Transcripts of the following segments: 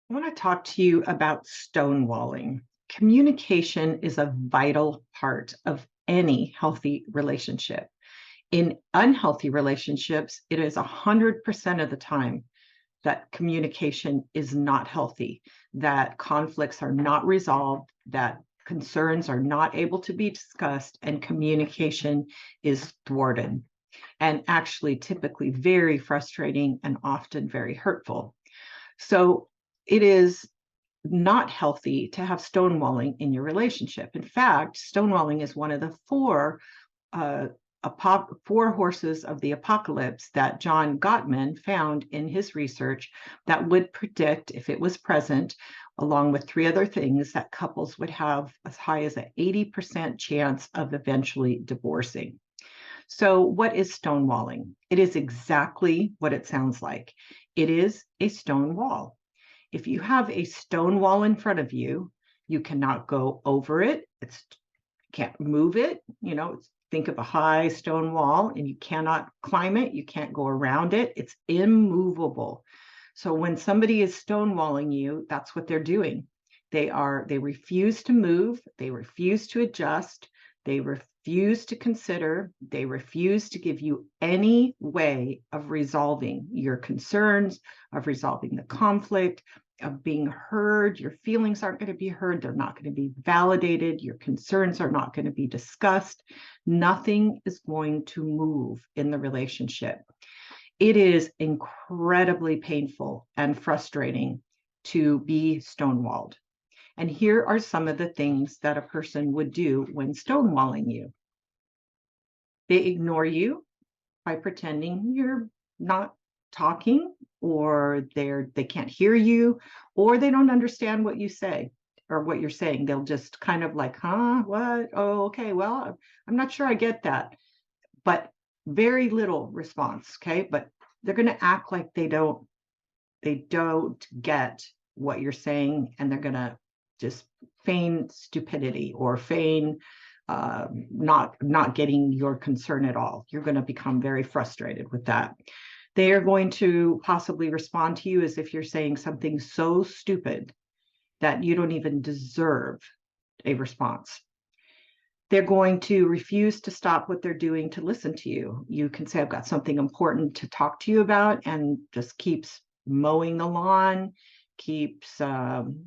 I want to talk to you about stonewalling. Communication is a vital part of any healthy relationship. In unhealthy relationships, it is 100% of the time that communication is not healthy, that conflicts are not resolved, that concerns are not able to be discussed, and communication is thwarted, and actually typically very frustrating and often very hurtful. So it is not healthy to have stonewalling in your relationship. In fact, stonewalling is one of the uh, four horses of the apocalypse that John Gottman found in his research that would predict, if it was present, along with three other things, that couples would have as high as an 80% chance of eventually divorcing. So, what is stonewalling? It is exactly what it sounds like. It is a stone wall. If you have a stone wall in front of you, you cannot go over it. It's can't move it. Think of a high stone wall and you cannot climb it. You can't go around it. It's immovable. So when somebody is stonewalling you, that's what they're doing. They refuse to move. They refuse to adjust. They refuse to consider. They refuse to give you any way of resolving your concerns, of resolving the conflict, of being heard. Your feelings aren't going to be heard. They're not going to be validated. Your concerns are not going to be discussed. Nothing is going to move in the relationship. It is incredibly painful and frustrating to be stonewalled. And here are some of the things that a person would do when stonewalling you. They ignore you by pretending you're not talking, or they can't hear you, or they don't understand what you say or what you're saying. They'll just kind of like, huh, what? Oh, okay, well, I'm not sure I get that. But very little response, okay? But they're going to act like they don't get what you're saying, and they're going to just feign stupidity or feign not getting your concern at all. You're going to become very frustrated with that. They are going to possibly respond to you as if you're saying something so stupid that you don't even deserve a response. They're going to refuse to stop what they're doing to listen to you. You can say, I've got something important to talk to you about, and just keeps mowing the lawn, keeps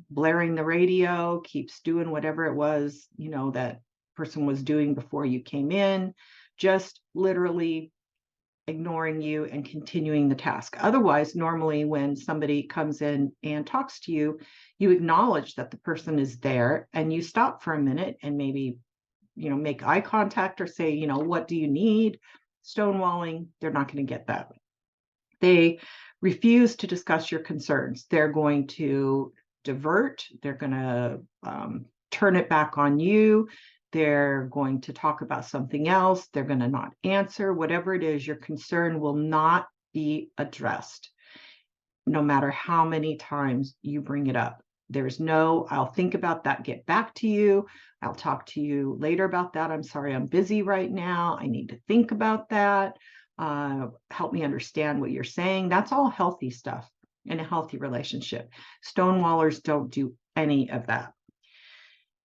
blaring the radio, keeps doing whatever it was, that person was doing before you came in, just literally ignoring you and continuing the task. Otherwise, normally when somebody comes in and talks to you, you acknowledge that the person is there and you stop for a minute and maybe make eye contact or say, what do you need? Stonewalling, they're not going to get that. They refuse to discuss your concerns. They're going to divert. They're going to turn it back on you. They're going to talk about something else. They're going to not answer. Whatever it is, your concern will not be addressed, no matter how many times you bring it up. There's no, I'll think about that, get back to you. I'll talk to you later about that. I'm sorry, I'm busy right now. I need to think about that. Help me understand what you're saying. That's all healthy stuff in a healthy relationship. Stonewallers don't do any of that.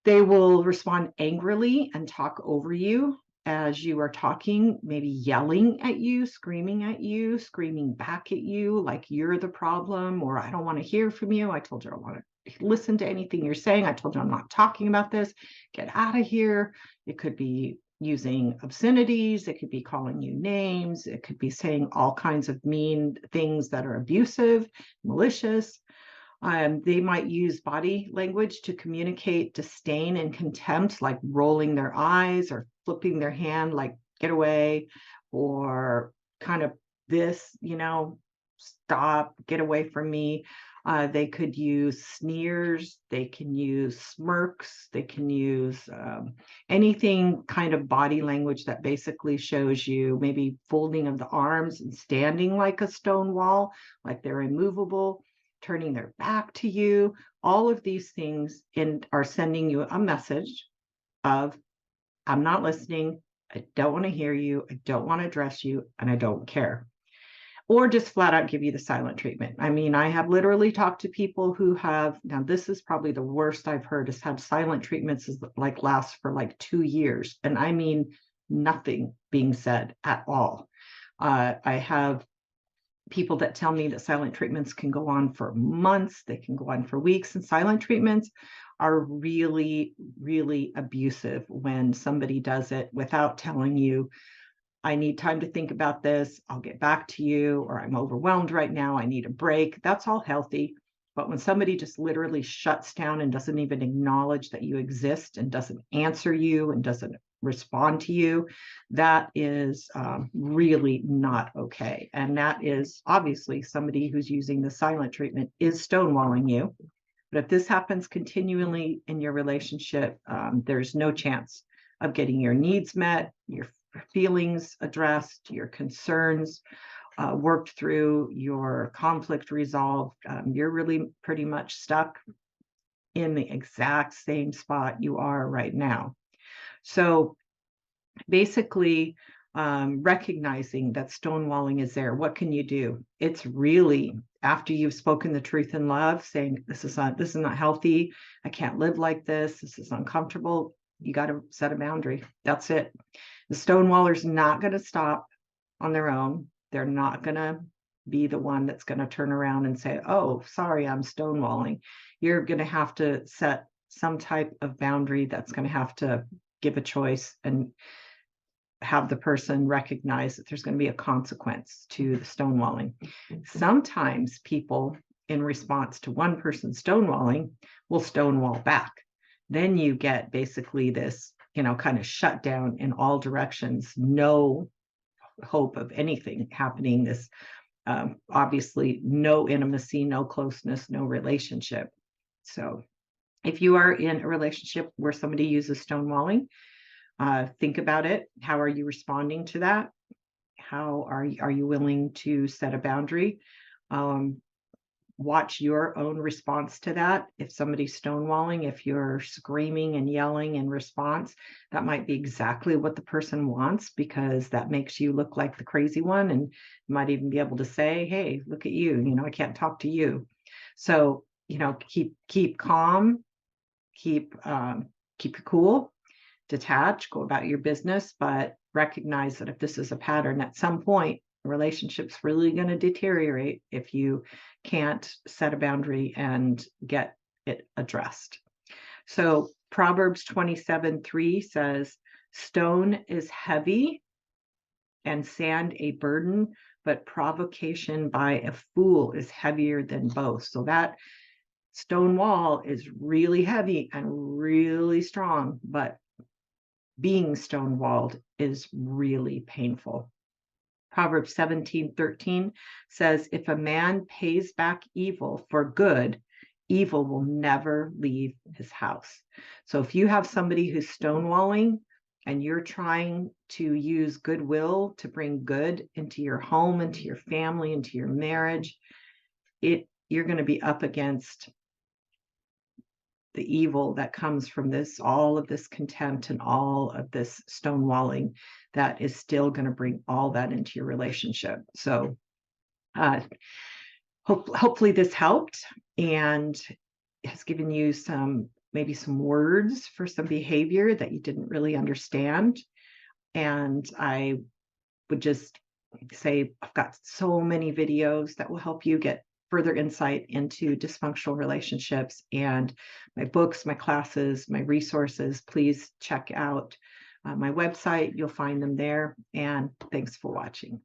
They will respond angrily and talk over you as you are talking, maybe yelling at you, screaming back at you like you're the problem, or I don't want to hear from you. I told you I don't want to listen to anything you're saying. I told you I'm not talking about this. Get out of here. It could be using obscenities. It could be calling you names. It could be saying all kinds of mean things that are abusive, malicious. They might use body language to communicate disdain and contempt, like rolling their eyes or flipping their hand, like get away, or kind of this, stop, get away from me. They could use sneers, they can use smirks, they can use anything kind of body language that basically shows you maybe folding of the arms and standing like a stone wall, like they're immovable, turning their back to you. All of these things are sending you a message of, I'm not listening, I don't want to hear you, I don't want to address you, and I don't care. or just flat out give you the silent treatment. I mean, I have literally talked to people who have, now this is probably the worst I've heard, is have silent treatments is like last for like 2 years. And I mean, nothing being said at all. I have people that tell me that silent treatments can go on for months, they can go on for weeks, and silent treatments are really, really abusive when somebody does it without telling you, I need time to think about this, I'll get back to you, or I'm overwhelmed right now, I need a break. That's all healthy. But when somebody just literally shuts down and doesn't even acknowledge that you exist and doesn't answer you and doesn't respond to you, that is really not okay. And that is obviously somebody who's using the silent treatment is stonewalling you. But if this happens continually in your relationship, there's no chance of getting your needs met, your feelings addressed, your concerns worked through, your conflict resolved. You're really pretty much stuck in the exact same spot you are right now. So basically, recognizing that stonewalling is there, what can you do? It's really, after you've spoken the truth in love, saying this is not healthy, I can't live like this is uncomfortable, you got to set a boundary. That's it. The stonewaller's not going to stop on their own. They're not going to be the one that's going to turn around and say, oh, sorry, I'm stonewalling. You're going to have to set some type of boundary that's going to have to give a choice and have the person recognize that there's going to be a consequence to the stonewalling. Sometimes people, in response to one person stonewalling, will stonewall back. Then you get basically this, kind of shut down in all directions, no hope of anything happening. This obviously no intimacy, no closeness, no relationship. So if you are in a relationship where somebody uses stonewalling, think about it. How are you responding to that? How are you willing to set a boundary? Watch your own response to that. If somebody's stonewalling, if you're screaming and yelling in response, that might be exactly what the person wants, because that makes you look like the crazy one, and you might even be able to say, hey, look at you, I can't talk to you. So, keep calm, keep your cool, detach, go about your business, but recognize that if this is a pattern, at some point, the relationship's really going to deteriorate if you can't set a boundary and get it addressed. So Proverbs 27:3 says, stone is heavy and sand a burden, but provocation by a fool is heavier than both. So that stone wall is really heavy and really strong, but being stonewalled is really painful. Proverbs 17:13 says, if a man pays back evil for good, evil will never leave his house. So if you have somebody who's stonewalling and you're trying to use goodwill to bring good into your home, into your family, into your marriage, you're going to be up against the evil that comes from this, all of this contempt and all of this stonewalling that is still going to bring all that into your relationship. So hopefully this helped and has given you maybe some words for some behavior that you didn't really understand. And I would just say, I've got so many videos that will help you get further insight into dysfunctional relationships, and my books, my classes, my resources. Please check out my website. You'll find them there. And thanks for watching.